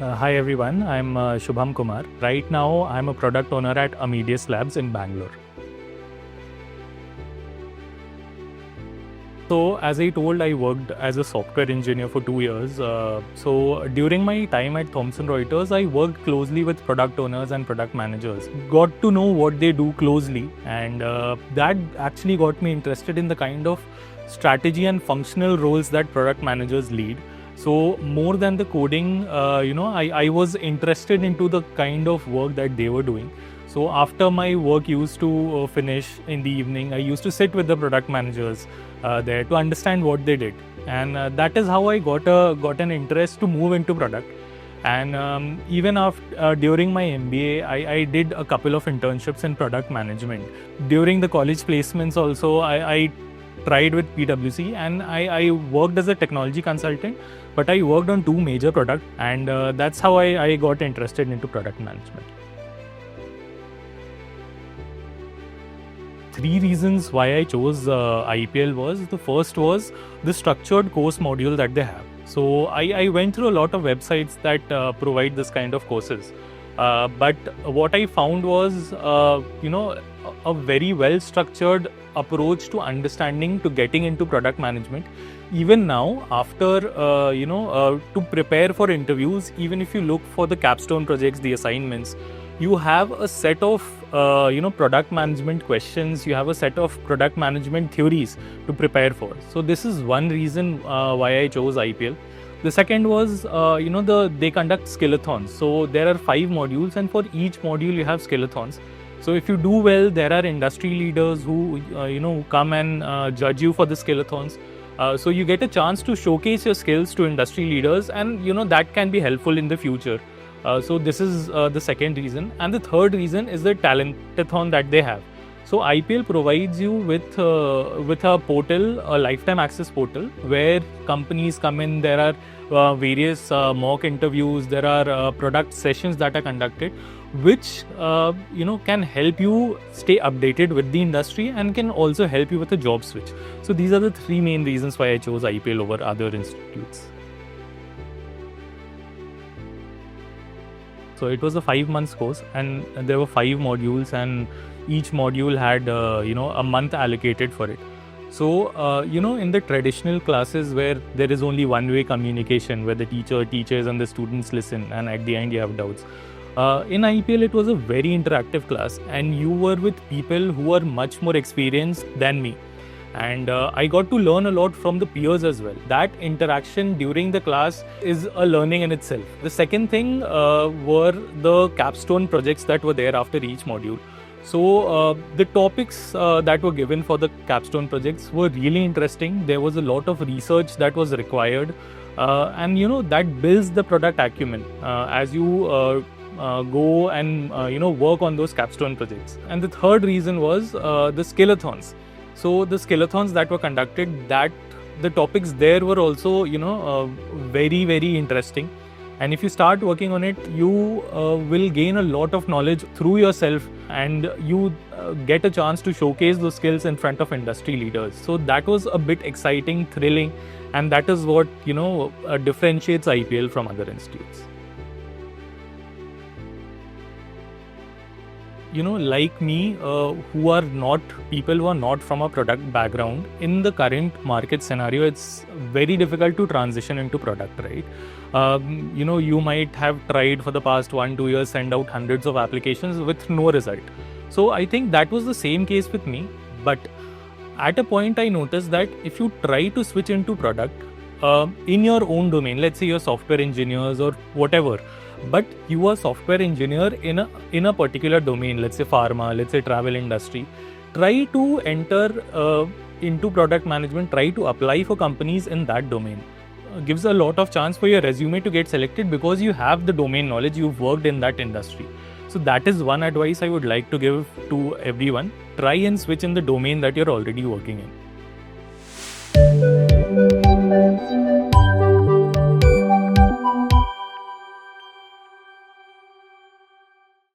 Hi everyone, I'm Shubham Kumar. Right now, I'm a product owner at Amadeus Labs in Bangalore. So, as I told, I worked as a software engineer for 2 years. So, during my time at Thomson Reuters, I worked closely with product owners and product managers. Got to know what they do closely, and that actually got me interested in the kind of strategy and functional roles that product managers lead. So more than the coding, I was interested into the kind of work that they were doing. So after my work used to finish in the evening, I used to sit with the product managers there to understand what they did, and that is how I got an interest to move into product. And even after during my MBA, I did a couple of internships in product management. During the college placements also, I tried with PwC, and I worked as a technology consultant, but I worked on two major products, and that's how I got interested into product management. Three reasons why I chose IPL was, the first was the structured course module that they have. So I went through a lot of websites that provide this kind of courses. But what I found was, a very well structured approach to understanding, to getting into product management. Even now, after, to prepare for interviews, even if you look for the capstone projects, the assignments, you have a set of product management questions, you have a set of product management theories to prepare for. So this is one reason why I chose IPL. The second was, they conduct Skillathons. So there are 5 modules, and for each module you have Skillathons. So if you do well, there are industry leaders who come and judge you for the Skillathons. So you get a chance to showcase your skills to industry leaders, and that can be helpful in the future. So this is the second reason. And the third reason is the talentathon that they have. So IPL provides you with a portal, a lifetime access portal, where companies come in. There are various mock interviews. There are product sessions that are conducted, which can help you stay updated with the industry and can also help you with a job switch. So these are the 3 main reasons why I chose IPL over other institutes. So it was a 5 months course, and there were 5 modules, and each module had a month allocated for it. So in the traditional classes where there is only one-way communication, where the teacher teaches and the students listen, and at the end you have doubts. In IPL, it was a very interactive class, and you were with people who are much more experienced than me. And I got to learn a lot from the peers as well. That interaction during the class is a learning in itself. The second thing were the capstone projects that were there after each module. So the topics that were given for the capstone projects were really interesting. There was a lot of research that was required, and that builds the product acumen as you go and work on those capstone projects. And the third reason was the Skillathons. So the Skillathons that were conducted, that the topics there were also very, very interesting. And if you start working on it, you will gain a lot of knowledge through yourself, and you get a chance to showcase those skills in front of industry leaders. So that was a bit exciting, thrilling, and that is what differentiates IPL from other institutes. Like me, who are not from a product background, in the current market scenario, it's very difficult to transition into product, right? You might have tried for the past 1-2 years, send out hundreds of applications with no result. So I think that was the same case with me. But at a point, I noticed that if you try to switch into product in your own domain, let's say you're software engineers or whatever, but you are software engineer in a particular domain, let's say pharma, let's say travel industry, try to enter into product management, try to apply for companies in that domain. Gives a lot of chance for your resume to get selected because you have the domain knowledge, you've worked in that industry. So that is one advice I would like to give to everyone. Try and switch in the domain that you're already working in.